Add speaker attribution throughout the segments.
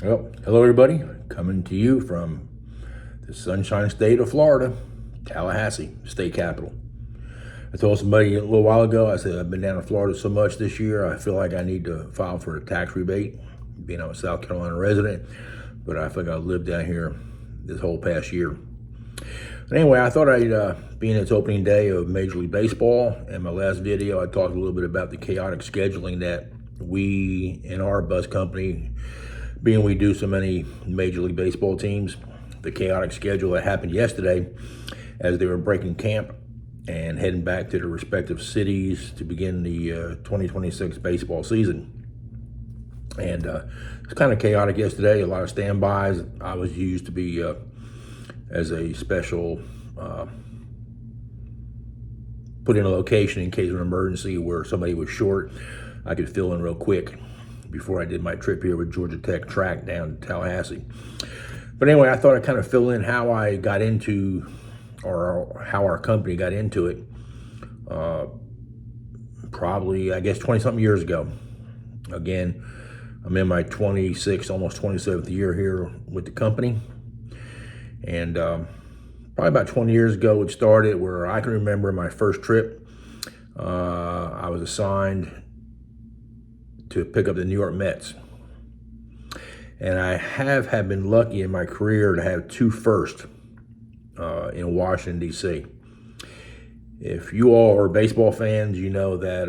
Speaker 1: Well, hello everybody. Coming to you from the sunshine state of Florida, Tallahassee, state capital. I told somebody a little while ago, I said, I've been down in Florida so much this year, I feel like I need to file for a tax rebate, being I'm a South Carolina resident, but I think I've lived down here this whole past year. But anyway, I thought being it's opening day of Major League Baseball, in my last video, I talked a little bit about the chaotic scheduling that we in our bus company, being we do so many Major League Baseball teams, the chaotic schedule that happened yesterday as they were breaking camp and heading back to their respective cities to begin the 2026 baseball season. And it's kind of chaotic yesterday, a lot of standbys. I was used to be as a special put in a location in case of an emergency where somebody was short. I could fill in real quick before I did my trip here with Georgia Tech Track down to Tallahassee. But anyway, I thought I'd kind of fill in how I got into, or how our company got into it, probably, I guess, 20-something years ago. Again, I'm in my 26th, almost 27th year here with the company. And probably about 20 years ago it started, where I can remember my first trip. I was assigned to pick up the New York Mets. And I have been lucky in my career to have two firsts in Washington, D.C. If you all are baseball fans, you know that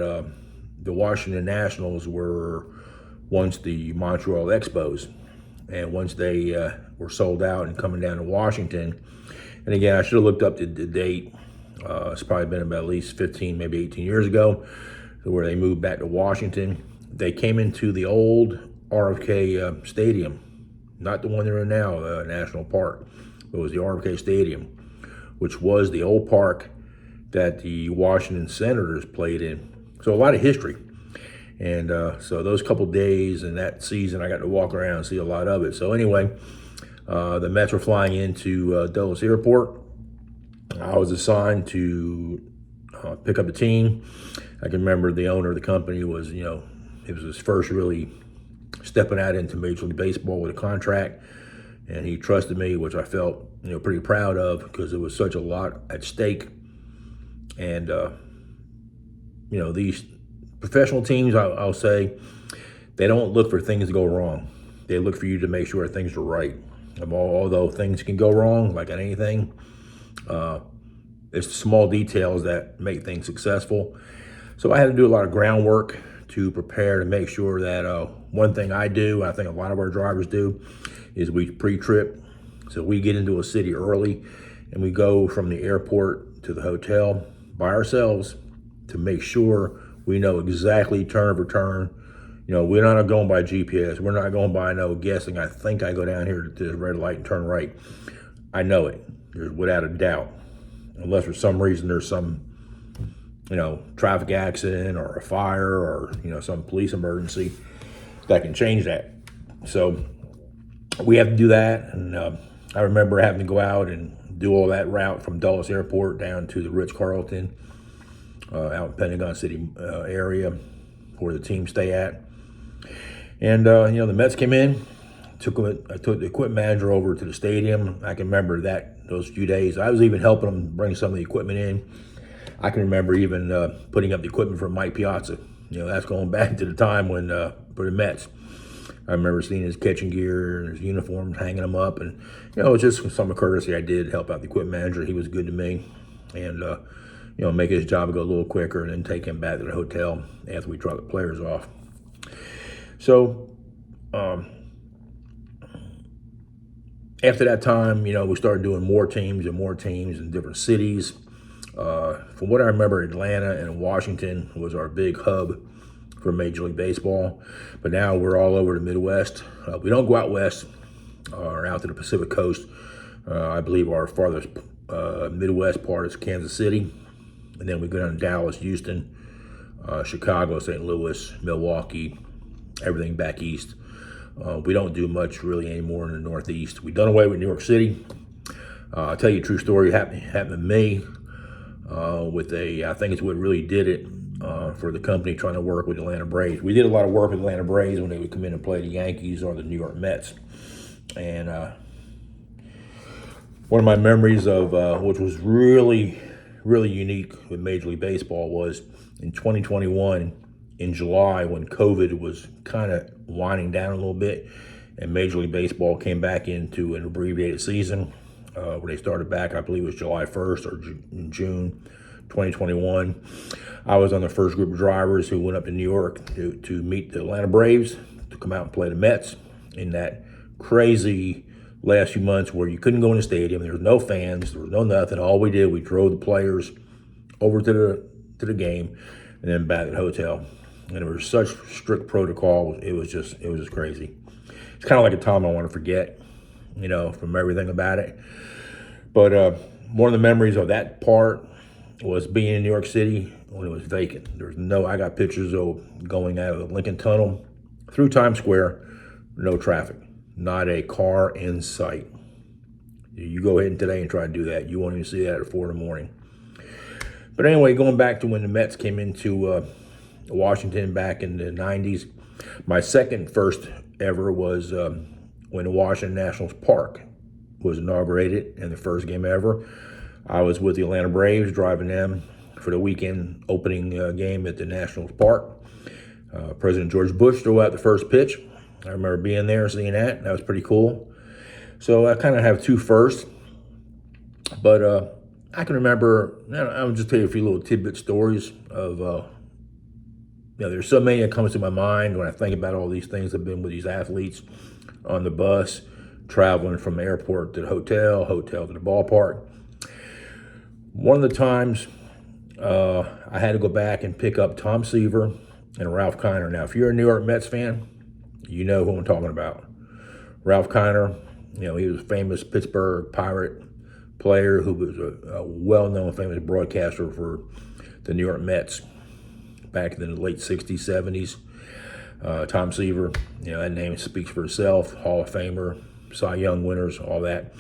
Speaker 1: the Washington Nationals were once the Montreal Expos. And once they were sold out and coming down to Washington, and again, I should have looked up the date. It's probably been about at least 15, maybe 18 years ago, where they moved back to Washington. They came into the old RFK Stadium, not the one they're in now, National Park. It was the RFK Stadium, which was the old park that the Washington Senators played in. So a lot of history. And so those couple days and that season, I got to walk around and see a lot of it. So anyway, the Mets were flying into Dulles Airport. I was assigned to pick up the team. I can remember the owner of the company was, it was his first really stepping out into Major League Baseball with a contract, and he trusted me, which I felt, pretty proud of, because there was such a lot at stake. And, these professional teams, I'll say, they don't look for things to go wrong. They look for you to make sure things are right. Although things can go wrong, like on anything, it's the small details that make things successful. So I had to do a lot of groundwork to prepare to make sure that one thing I do, I think a lot of our drivers do, is we pre-trip. So we get into a city early and we go from the airport to the hotel by ourselves to make sure we know exactly turn for turn. We're not going by GPS. We're not going by no guessing. I think I go down here to the red light and turn right. I know it. There's without a doubt. Unless for some reason there's some traffic accident or a fire or, some police emergency that can change that. So we have to do that. And I remember having to go out and do all that route from Dulles Airport down to the Ritz-Carlton out in Pentagon City area where the team stay at. And, the Mets came in, I took the equipment manager over to the stadium. I can remember those few days. I was even helping them bring some of the equipment in. I can remember even putting up the equipment for Mike Piazza. That's going back to the time when, for the Mets. I remember seeing his catching gear and his uniforms, hanging them up. And, it's just some courtesy I did help out the equipment manager. He was good to me. And, make his job go a little quicker and then take him back to the hotel after we drop the players off. So, after that time, we started doing more teams in different cities. From what I remember, Atlanta and Washington was our big hub for Major League Baseball. But now we're all over the Midwest. We don't go out west or out to the Pacific Coast. I believe our farthest Midwest part is Kansas City. And then we go down to Dallas, Houston, Chicago, St. Louis, Milwaukee, everything back east. We don't do much really anymore in the Northeast. We've done away with New York City. I'll tell you a true story. Happened to me with I think it's what really did it. for the company trying to work with the Atlanta Braves. We did a lot of work with the Atlanta Braves when they would come in and play the Yankees or the New York Mets. And one of my memories of which was really, really unique with Major League Baseball was in 2021 in July when COVID was kind of winding down a little bit and Major League Baseball came back into an abbreviated season where they started back, I believe it was July 1st or June 2021. I was on the first group of drivers who went up to New York to meet the Atlanta Braves, to come out and play the Mets in that crazy last few months where you couldn't go in the stadium. There was no fans, there was no nothing. All we did, we drove the players over to the game and then back to the hotel. And there was such strict protocol. It was just crazy. It's kind of like a time I want to forget, from everything about it. But one of the memories of that part was being in New York City when it was vacant. I got pictures of going out of the Lincoln Tunnel through Times Square, no traffic, not a car in sight. You go ahead today and try to do that. You won't even see that at 4 in the morning. But anyway, going back to when the Mets came into Washington back in the 90s, my first ever was when the Washington Nationals Park was inaugurated and the first game ever. I was with the Atlanta Braves, driving them for the weekend opening game at the Nationals Park. President George Bush threw out the first pitch. I remember being there, seeing that. That was pretty cool. So I kind of have two firsts. But I can remember, I'll just tell you a few little tidbit stories of, there's so many that comes to my mind when I think about all these things I've been with these athletes on the bus, traveling from the airport to the hotel to the ballpark. One of the times I had to go back and pick up Tom Seaver and Ralph Kiner. Now, if you're a New York Mets fan, you know who I'm talking about. Ralph Kiner, he was a famous Pittsburgh Pirate player who was a well-known, famous broadcaster for the New York Mets back in the late 60s, 70s. Tom Seaver, that name speaks for itself. Hall of Famer, Cy Young winners, all that.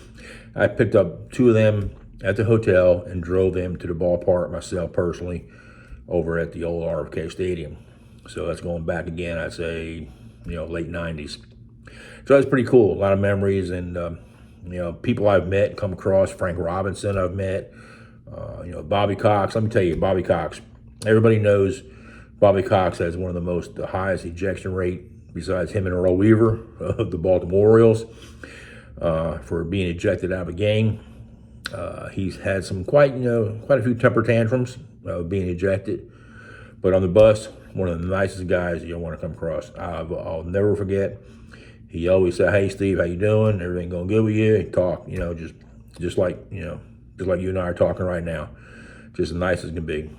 Speaker 1: I picked up two of them at the hotel and drove them to the ballpark myself personally over at the old RFK Stadium. So that's going back again, I'd say, late 90s. So that's pretty cool. A lot of memories and, people I've met, come across. Frank Robinson I've met. Bobby Cox. Let me tell you, Bobby Cox. Everybody knows Bobby Cox has one of the highest ejection rate besides him and Earl Weaver of the Baltimore Orioles for being ejected out of a game. He's had some quite a few temper tantrums being ejected. But on the bus, one of the nicest guys you'll want to come across. I'll never forget. He always said, "Hey, Steve, how you doing? Everything going good with you?" He talked, just like you and I are talking right now. Just as nice as can be.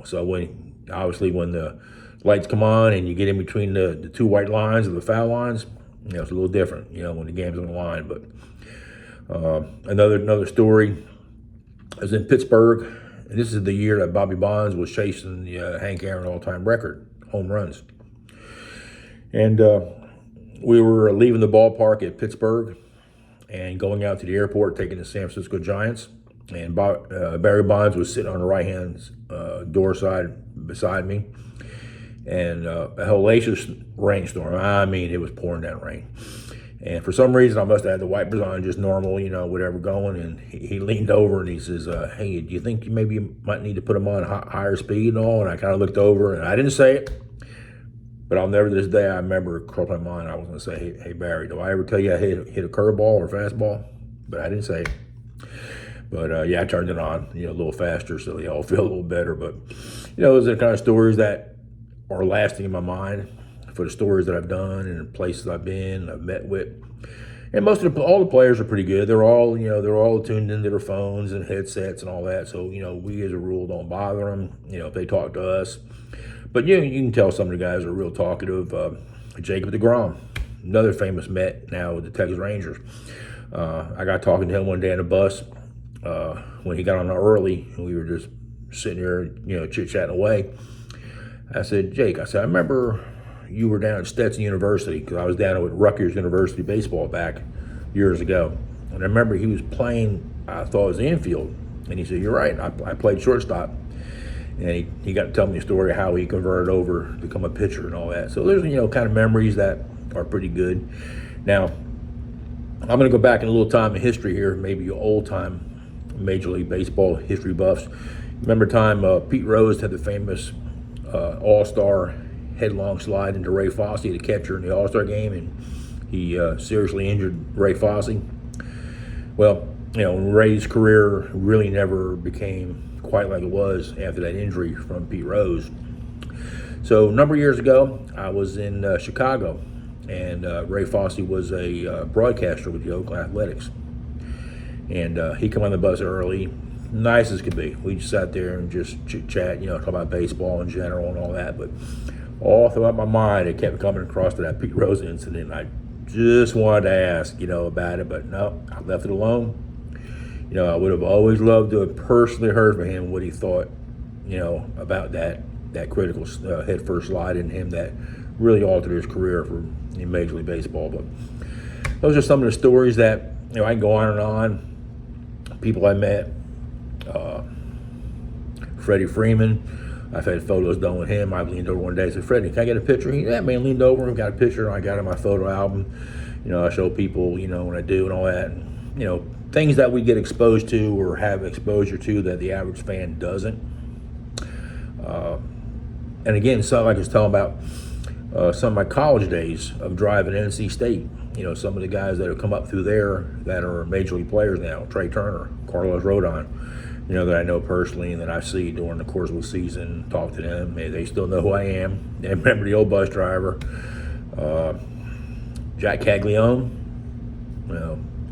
Speaker 1: So when the lights come on and you get in between the two white lines or the foul lines, it's a little different, when the game's on the line. But another story. I was in Pittsburgh, and this is the year that Bobby Bonds was chasing the Hank Aaron all-time record, home runs. And we were leaving the ballpark at Pittsburgh and going out to the airport, taking the San Francisco Giants. And Barry Bonds was sitting on the right-hand door side beside me. And a hellacious rainstorm. I mean, it was pouring down rain. And for some reason, I must have had the wipers on, just normal, whatever going. And he leaned over and he says, "Hey, do you think you might need to put them on higher speed and all?" And I kind of looked over and I didn't say it. But I'll never, this day, I remember across my mind, I was going to say, hey, Barry, do I ever tell you I hit a curveball or a fastball? But I didn't say it. But I turned it on, a little faster so they all feel a little better. But, those are the kind of stories that are lasting in my mind for the stories that I've done and the places I've been, I've met with. And all the players are pretty good. They're all tuned into their phones and headsets and all that. So, we as a rule don't bother them, if they talk to us. But you can tell some of the guys are real talkative. Jacob deGrom, another famous Met now with the Texas Rangers. I got talking to him one day on the bus when he got on early, and we were just sitting here, chit-chatting away. I said, "Jake," I remember you were down at Stetson University, because I was down at Rutgers University baseball back years ago. And I remember he was playing, I thought it was the infield. And he said, "You're right, I played shortstop." And he got to tell me a story of how he converted over to become a pitcher and all that. So there's, kind of memories that are pretty good. Now, I'm going to go back in a little time in history here, maybe old time Major League Baseball history buffs. Remember time Pete Rose had the famous All-Star headlong slide into Ray Fosse, the catcher in the All-Star game, and he seriously injured Ray Fosse. Well, Ray's career really never became quite like it was after that injury from Pete Rose. So a number of years ago, I was in Chicago, and Ray Fosse was a broadcaster with the Oakland Athletics. And he came on the bus early, nice as could be. We just sat there and just chit-chat, talk about baseball in general and all that. But all throughout my mind, it kept coming across to that Pete Rose incident. I just wanted to ask, about it, but no, I left it alone. I would have always loved to have personally heard from him what he thought, about that critical head first slide in him that really altered his career in Major League Baseball. But those are some of the stories that, I can go on and on. People I met, Freddie Freeman, I've had photos done with him. I've leaned over one day and said, Freddie, can I get a picture? Yeah, man, leaned over and got a picture. I got it in my photo album. I show people, when I do and all that. And, things that we get exposed to or have exposure to that the average fan doesn't. And again, so like I was telling about some of my college days of driving NC State. Some of the guys that have come up through there that are major league players now, Trey Turner, Carlos Rodon, that I know personally and that I see during the course of the seaon, talk to them. They still know who I am. They remember the old bus driver. Jack Caglione,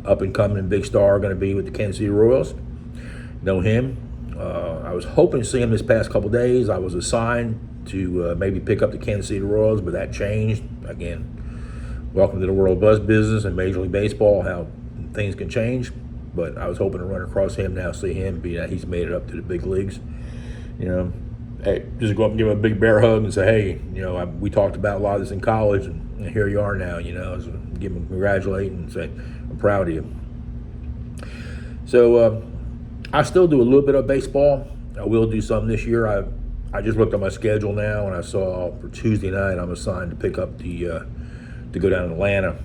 Speaker 1: up and coming big star, going to be with the Kansas City Royals. Know him. I was hoping to see him this past couple days. I was assigned to maybe pick up the Kansas City Royals, but that changed. Again, welcome to the world of buzz business and Major League Baseball, how things can change. But I was hoping to run across him now, see him, be that he's made it up to the big leagues. Hey, just go up and give him a big bear hug and say, hey, we talked about a lot of this in college, and here you are now, so give him congratulate and say, I'm proud of you. So I still do a little bit of baseball. I will do some this year. I just looked at my schedule now, and I saw for Tuesday night I'm assigned to pick up to go down to Atlanta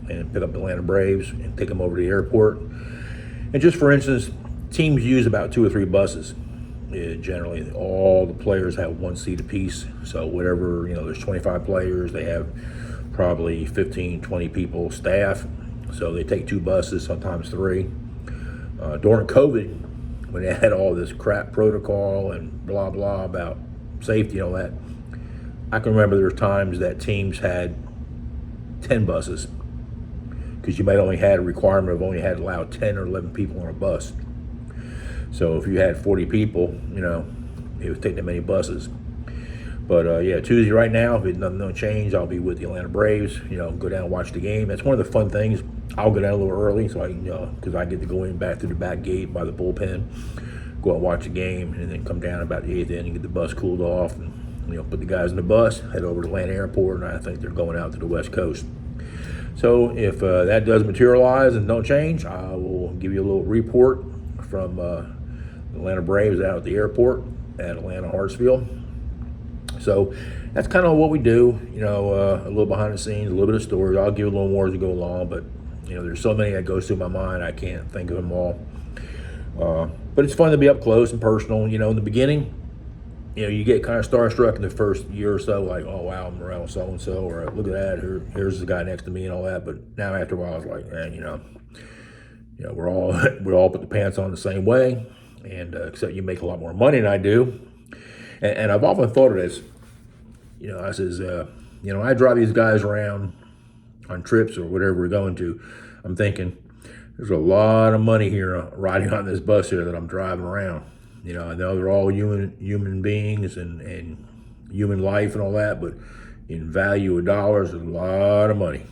Speaker 1: and pick up the Atlanta Braves and take them over to the airport. And just for instance, teams use about 2 or 3 buses. Generally, all the players have 1 seat apiece. So whatever, there's 25 players, they have probably 15, 20 people staff. So they take 2 buses, sometimes 3. During COVID, when they had all this crap protocol and blah, blah about safety and all that, I can remember there were times that teams had 10 buses because you might only had a requirement of only had allowed 10 or 11 people on a bus. So if you had 40 people, it would take that many buses. But Tuesday right now, if nothing don't change, I'll be with the Atlanta Braves. Go down and watch the game. That's one of the fun things. I'll go down a little early so I can, because I get to go in back through the back gate by the bullpen, go out and watch the game, and then come down about the 8th inning, get the bus cooled off, and put the guys in the bus, head over to Atlanta Airport, and I think they're going out to the West Coast. So if that does materialize and don't change, I will give you a little report from the Atlanta Braves out at the airport at Atlanta Hartsfield. So that's kind of what we do, a little behind the scenes, a little bit of stories. I'll give a little more as we go along, but there's so many that goes through my mind, I can't think of them all. But it's fun to be up close and personal. In the beginning, you get kind of starstruck in the first year or so, like, oh wow, I'm around so-and-so, or look at that, here's the guy next to me and all that. But now after a while, I was like, man, we're all put the pants on the same way, and except you make a lot more money than I do. And I've often thought of this, I says, I drive these guys around on trips or whatever we're going to. I'm thinking, there's a lot of money here riding on this bus here that I'm driving around. I know they're all human beings and human life and all that, but in value of dollars, there's a lot of money.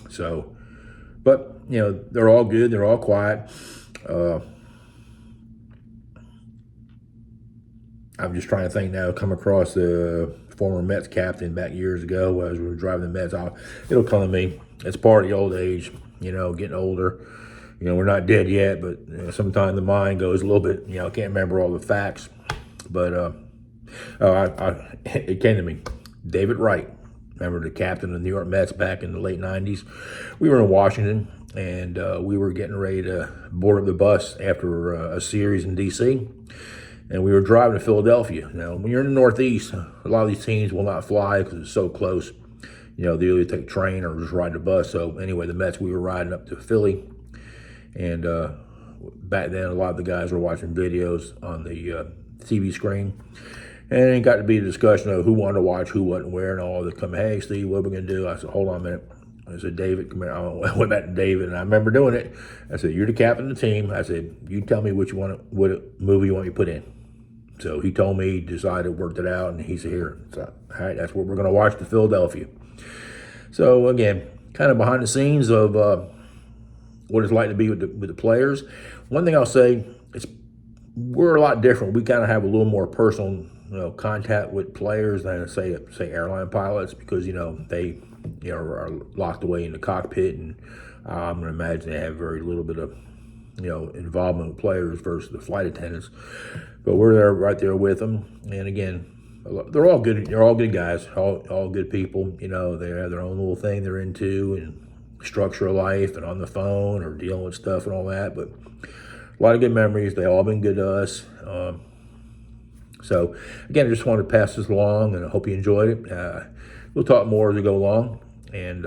Speaker 1: So, but, they're all good. They're all quiet. I'm just trying to think now, come across the former Mets captain back years ago as we were driving the Mets. It'll come to me. It's part of the old age, getting older. We're not dead yet, but sometimes the mind goes a little bit, I can't remember all the facts. But It came to me. David Wright, remember the captain of the New York Mets back in the late 90s? We were in Washington, and we were getting ready to board up the bus after a series in D.C., and we were driving to Philadelphia. Now, when you're in the Northeast, a lot of these teams will not fly because it's so close. They either take a train or just ride the bus. So anyway, the Mets, we were riding up to Philly, and back then a lot of the guys were watching videos on the TV screen. And it got to be a discussion of who wanted to watch, who wasn't where, and all that. Come, hey, Steve, what are we going to do? I said, hold on a minute. I said, David, come here. I went back to David, and I remember doing it. I said, you're the captain of the team. I said, you tell me what movie you want me to put in. So he told me, decided, worked it out, and he said, here. So, all right, that's what we're going to watch, the Philadelphia. So, again, kind of behind the scenes of what it's like to be with the players. One thing I'll say, we're a lot different. We kind of have a little more personal contact with players than say airline pilots, because they are locked away in the cockpit, and I'm going to imagine they have very little bit of involvement with players versus the flight attendants. But we're there, right there with them, and again, they're all good. They're all good guys, all good people. They have their own little thing they're into, and structure of life, and on the phone or dealing with stuff and all that. But a lot of good memories. They all been good to us. So again, I just wanted to pass this along, and I hope you enjoyed it. We'll talk more as we go along, and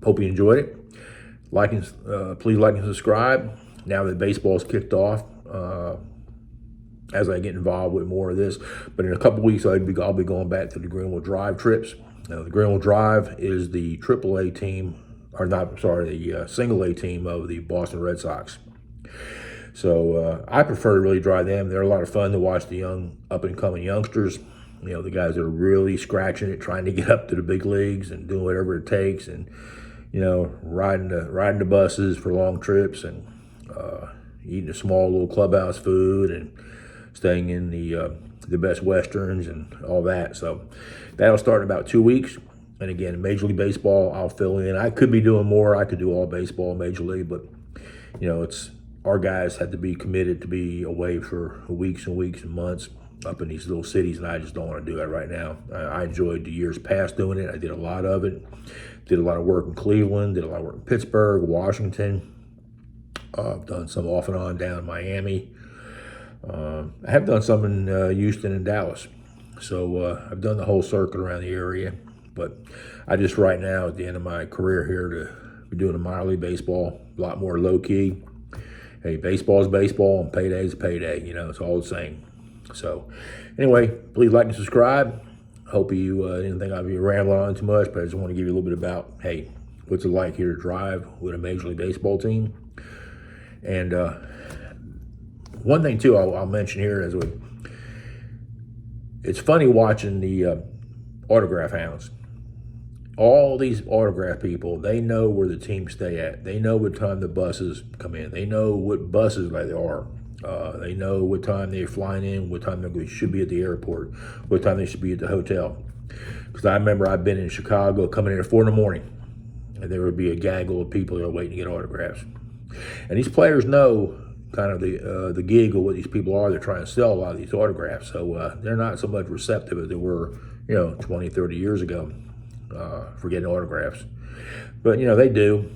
Speaker 1: hope you enjoyed it. Please like and subscribe. Now that baseball's kicked off, as I get involved with more of this, but in a couple weeks I'll be going back to the Greenville Drive trips. Now, the Greenville Drive is the AAA team, the single A team of the Boston Red Sox. So I prefer to really drive them. They're a lot of fun to watch, the young up-and-coming youngsters. The guys that are really scratching it, trying to get up to the big leagues and doing whatever it takes, and riding the buses for long trips, and eating a small little clubhouse food, and staying in the Best Westerns and all that. So that'll start in about 2 weeks. And again, Major League Baseball, I'll fill in. I could be doing more. I could do all baseball, Major League, but it's our guys had to be committed to be away for weeks and weeks and months up in these little cities, and I just don't want to do that right now. I enjoyed the years past doing it. I did a lot of it. Did a lot of work in Cleveland. Did a lot of work in Pittsburgh, Washington. I've done some off and on down in Miami. I have done some in Houston and Dallas. So I've done the whole circuit around the area. But I just right now, at the end of my career here, to be doing a minor league baseball, a lot more low-key. Hey, baseball is baseball, and payday is payday. It's all the same. So anyway, please like and subscribe. Hope you didn't think I'd be rambling on too much, but I just want to give you a little bit about, hey, what's it like here to drive with a Major League Baseball team. And one thing, too, I'll mention here is it's funny watching the autograph hounds. All these autograph people, they know where the teams stay at. They know what time the buses come in. They know what buses they are. They know what time they're flying in, what time they should be at the airport, what time they should be at the hotel. Because I remember I've been in Chicago coming in at 4 in the morning, and there would be a gaggle of people there waiting to get autographs. And these players know kind of the gig of what these people are. They're trying to sell a lot of these autographs. So they're not so much receptive as they were, 20, 30 years ago for getting autographs. But, they do.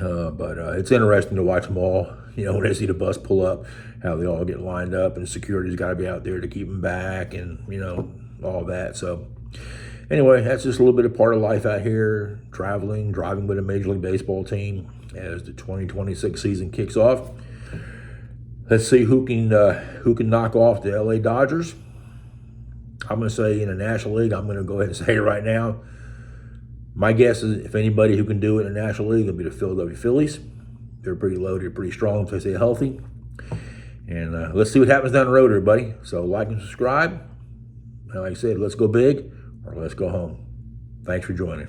Speaker 1: But it's interesting to watch them all, when they see the bus pull up, how they all get lined up, and security's got to be out there to keep them back, and, all that. So anyway, that's just a little bit of part of life out here, driving with a Major League Baseball team as the 2026 season kicks off. Let's see who can knock off the LA Dodgers. I'm going to say in the National League, I'm going to go ahead and say it right now. My guess is if anybody who can do it in the National League, it'll be the Philadelphia Phillies. They're pretty loaded, pretty strong if they stay healthy. And let's see what happens down the road, everybody. So like and subscribe. And like I said, let's go big or let's go home. Thanks for joining.